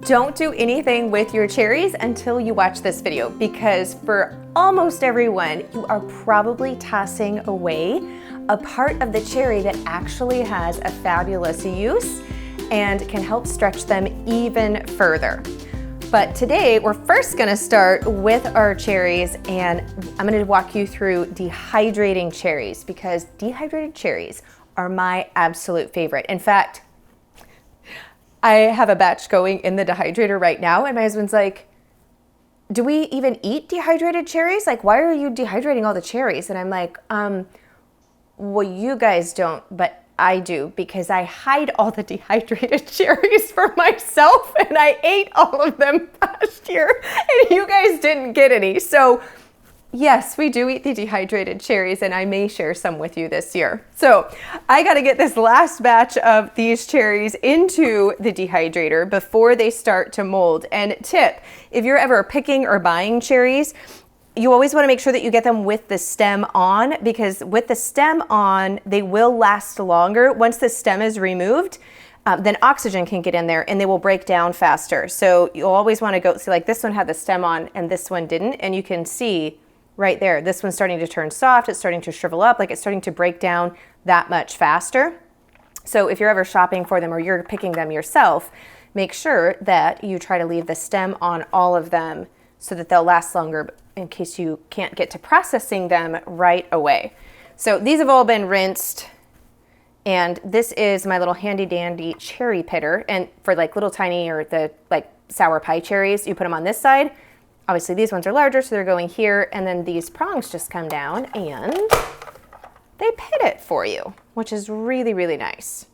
Don't do anything with your cherries until you watch this video, because for almost everyone, you are probably tossing away a part of the cherry that actually has a fabulous use and can help stretch them even further. But today we're first gonna start with our cherries, and I'm gonna walk you through dehydrating cherries, because dehydrated cherries are my absolute favorite. In fact, I have a batch going in the dehydrator right now, and my husband's like, do we even eat dehydrated cherries? Like, why are you dehydrating all the cherries? And I'm like, well, you guys don't, but I do, because I hide all the dehydrated cherries for myself, and I ate all of them last year, and you guys didn't get any. So yes, we do eat the dehydrated cherries, and I may share some with you this year. So I got to get this last batch of these cherries into the dehydrator before they start to mold. And tip, if you're ever picking or buying cherries, you always want to make sure that you get them with the stem on, because with the stem on, they will last longer. Once the stem is removed, then oxygen can get in there and they will break down faster. So you'll always want to go see, like this one had the stem on and this one didn't, and you can see right there, this one's starting to turn soft, it's starting to shrivel up, like it's starting to break down that much faster. So if you're ever shopping for them or you're picking them yourself, make sure that you try to leave the stem on all of them so that they'll last longer, in case you can't get to processing them right away. So these have all been rinsed, and this is my little handy dandy cherry pitter. And for like little tiny or the like sour pie cherries, you put them on this side. Obviously these ones are larger, so they're going here, and then these prongs just come down and they pit it for you, which is really, really nice.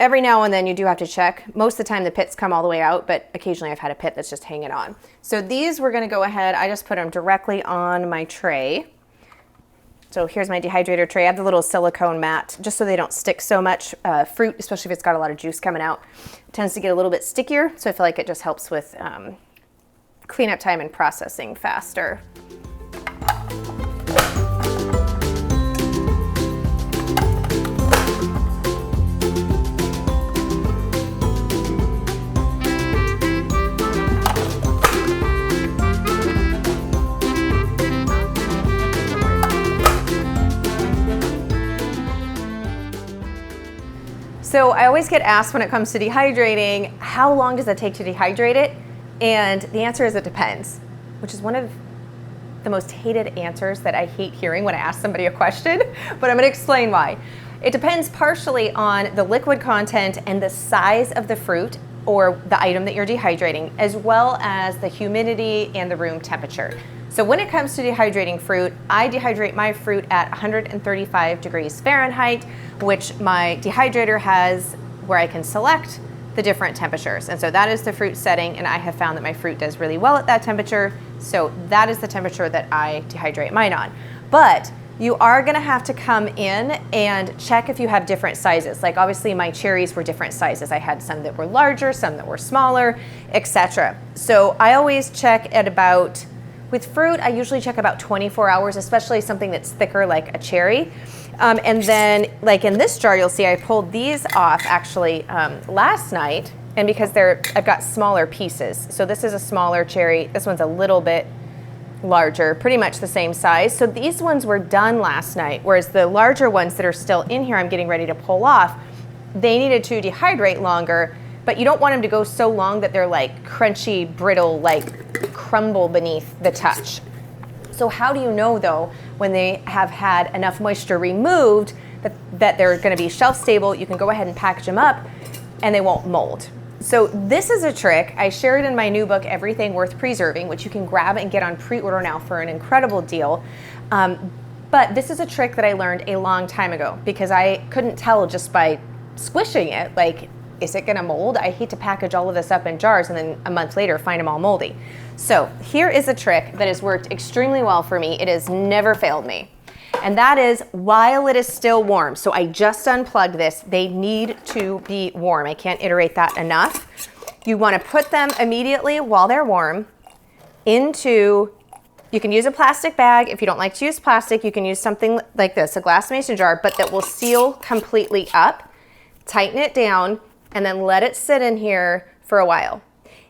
Every now and then you do have to check. Most of the time the pits come all the way out, but occasionally I've had a pit that's just hanging on. So these we're gonna go ahead, I just put them directly on my tray. So here's my dehydrator tray. I have the little silicone mat just so they don't stick so much. Fruit, especially if it's got a lot of juice coming out, tends to get a little bit stickier, so I feel like it just helps with cleanup time and processing faster. So I always get asked when it comes to dehydrating, how long does it take to dehydrate it? And the answer is it depends, which is one of the most hated answers that I hate hearing when I ask somebody a question, but I'm gonna explain why. It depends partially on the liquid content and the size of the fruit or the item that you're dehydrating, as well as the humidity and the room temperature. So when it comes to dehydrating fruit, I dehydrate my fruit at 135 degrees Fahrenheit, which my dehydrator has where I can select the different temperatures. And so that is the fruit setting, and I have found that my fruit does really well at that temperature. So that is the temperature that I dehydrate mine on. But you are gonna have to come in and check if you have different sizes. Like obviously my cherries were different sizes. I had some that were larger, some that were smaller, etc. So I always check at about, with fruit, I usually check about 24 hours, especially something that's thicker like a cherry. And then like in this jar, you'll see I pulled these off actually last night, and because I've got smaller pieces. So this is a smaller cherry. This one's a little bit larger, pretty much the same size. So these ones were done last night, whereas the larger ones that are still in here, I'm getting ready to pull off, they needed to dehydrate longer, but you don't want them to go so long that they're like crunchy, brittle, like crumble beneath the touch. So how do you know though, when they have had enough moisture removed that they're gonna be shelf stable? You can go ahead and package them up and they won't mold. So this is a trick. I share it in my new book, Everything Worth Preserving, which you can grab and get on pre-order now for an incredible deal. But this is a trick that I learned a long time ago, because I couldn't tell just by squishing it, like, is it gonna mold? I hate to package all of this up in jars and then a month later find them all moldy. So here is a trick that has worked extremely well for me. It has never failed me. And that is while it is still warm. So I just unplugged this. They need to be warm. I can't iterate that enough. You wanna put them immediately while they're warm into, you can use a plastic bag. If you don't like to use plastic, you can use something like this, a glass mason jar, but that will seal completely up. Tighten it down and then let it sit in here for a while.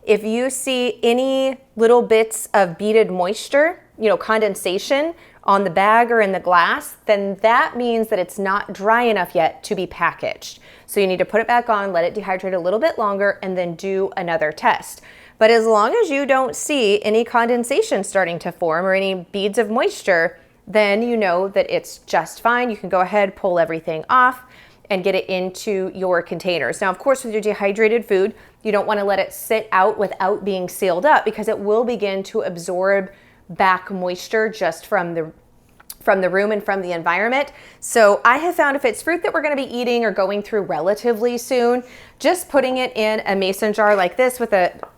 if you see any little bits of beaded moisture, condensation on the bag or in the glass, then that means that it's not dry enough yet to be packaged. So you need to put it back on, let it dehydrate a little bit longer, and then do another test. But as long as you don't see any condensation starting to form or any beads of moisture, then you know that it's just fine. You can go ahead, pull everything off, and get it into your containers. Now, of course, with your dehydrated food, you don't want to let it sit out without being sealed up, because it will begin to absorb back moisture just from the room and from the environment. So I have found if it's fruit that we're going to be eating or going through relatively soon, just putting it in a mason jar like this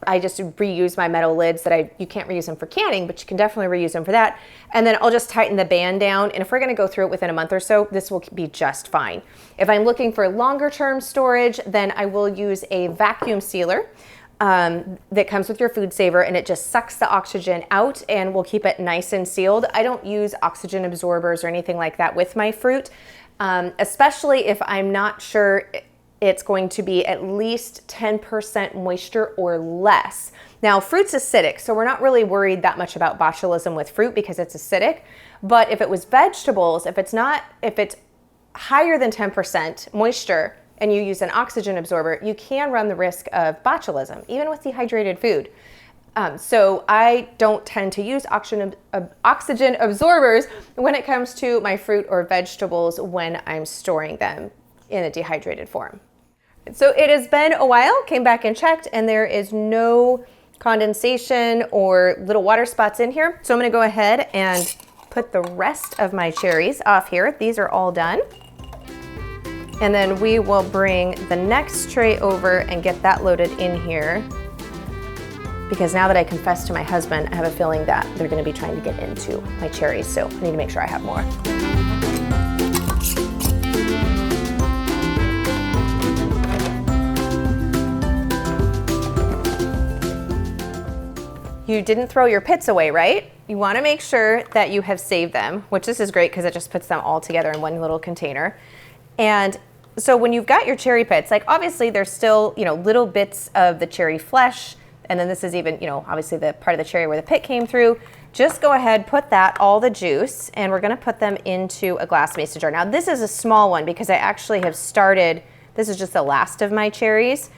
I just reuse my metal lids you can't reuse them for canning, but you can definitely reuse them for that. And then I'll just tighten the band down. And if we're going to go through it within a month or so, this will be just fine. If I'm looking for longer term storage, then I will use a vacuum sealer that comes with your food saver, and it just sucks the oxygen out and will keep it nice and sealed. I don't use oxygen absorbers or anything like that with my fruit, especially if I'm not sure it's going to be at least 10% moisture or less. Now, fruit's acidic, so we're not really worried that much about botulism with fruit because it's acidic. But if it was vegetables, if it's higher than 10% moisture, and you use an oxygen absorber, you can run the risk of botulism, even with dehydrated food. So I don't tend to use oxygen absorbers when it comes to my fruit or vegetables when I'm storing them in a dehydrated form. So it has been a while, came back and checked, and there is no condensation or little water spots in here. So I'm gonna go ahead and put the rest of my cherries off here. These are all done. And then we will bring the next tray over and get that loaded in here, because now that I confessed to my husband, I have a feeling that they're going to be trying to get into my cherries, so I need to make sure I have more. You didn't throw your pits away, right? You want to make sure that you have saved them, which this is great because it just puts them all together in one little container. And so when you've got your cherry pits, like obviously there's still, little bits of the cherry flesh. And then this is even, obviously the part of the cherry where the pit came through. Just go ahead, put all the juice, and we're gonna put them into a glass mason jar. Now this is a small one because I actually have started, this is just the last of my cherries,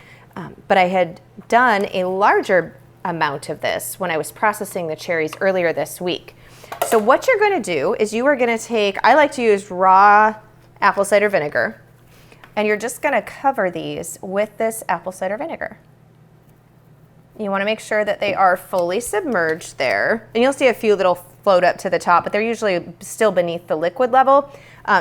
but I had done a larger amount of this when I was processing the cherries earlier this week. So what you're gonna do is you are gonna take, I like to use raw apple cider vinegar, and you're just gonna cover these with this apple cider vinegar. You wanna make sure that they are fully submerged there. And you'll see a few little float up to the top, but they're usually still beneath the liquid level.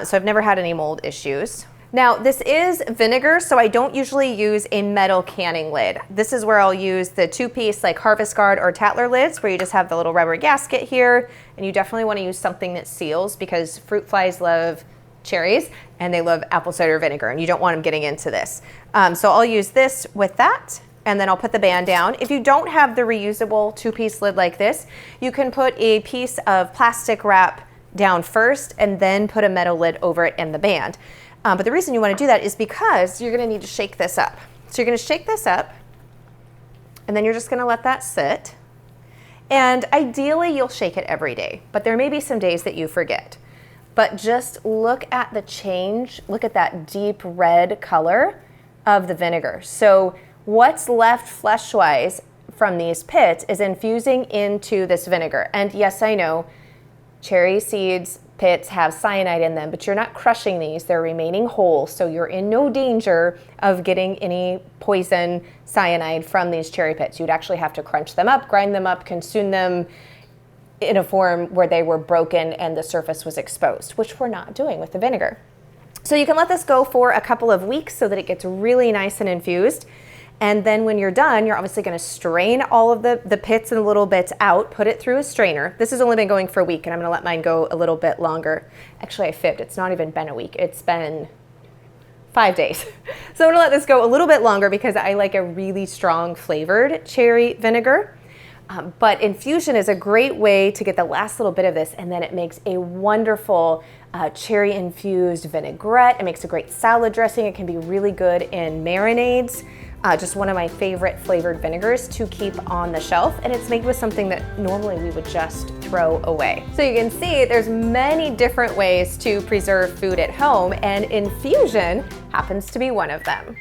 So I've never had any mold issues. Now this is vinegar, so I don't usually use a metal canning lid. This is where I'll use the 2-piece like Harvest Guard or Tatler lids, where you just have the little rubber gasket here. And you definitely wanna use something that seals, because fruit flies love cherries and they love apple cider vinegar, and you don't want them getting into this. So I'll use this with that, and then I'll put the band down. If you don't have the reusable 2-piece lid like this, you can put a piece of plastic wrap down first and then put a metal lid over it and the band. But the reason you want to do that is because you're going to need to shake this up. So you're going to shake this up, and then you're just going to let that sit. And ideally you'll shake it every day, but there may be some days that you forget. But just look at the change. Look at that deep red color of the vinegar. So what's left flesh-wise from these pits is infusing into this vinegar. And yes, I know cherry seeds, pits have cyanide in them, but you're not crushing these. They're remaining whole, so you're in no danger of getting any poison cyanide from these cherry pits. You'd actually have to crunch them up, grind them up, consume them in a form where they were broken and the surface was exposed, which we're not doing with the vinegar. So you can let this go for a couple of weeks so that it gets really nice and infused. And then when you're done, you're obviously going to strain all of the pits and the little bits out, put it through a strainer. This has only been going for a week, and I'm going to let mine go a little bit longer. Actually, I fibbed. It's not even been a week. It's been 5 days. So I'm going to let this go a little bit longer because I like a really strong flavored cherry vinegar. But infusion is a great way to get the last little bit of this, and then it makes a wonderful cherry infused vinaigrette. It makes a great salad dressing. It can be really good in marinades. just one of my favorite flavored vinegars to keep on the shelf, and it's made with something that normally we would just throw away. So you can see there's many different ways to preserve food at home, and infusion happens to be one of them.